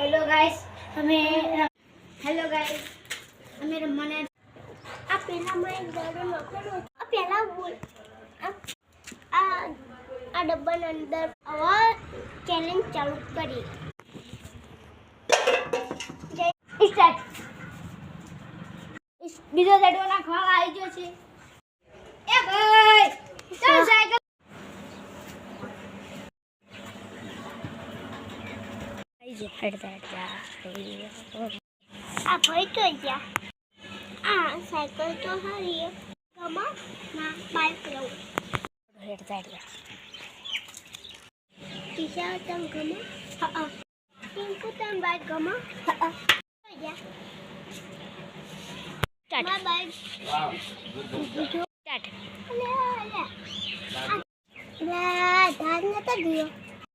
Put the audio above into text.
hello guys हमें रमने आ पहला मैं दारू नखरो आ पहला बोल आ डब्बा अंदर और चैलेंज चालू करी स्टार्ट इस બીજો લડવો નાખવા આવી ગયો છે એ ભાઈ ચાલ સાયકલ આવી જે હડતા આ ભાઈ તો ગયા આ સાયકલ તો હારી ગમા ના બાઈક લઉં હડતા ટીશા તમ ગમા હા પિંકુ તમ બાઈક ગમા હા ગયા स्टार्ट माय बाइक स्टार्ट ले धान नता दियो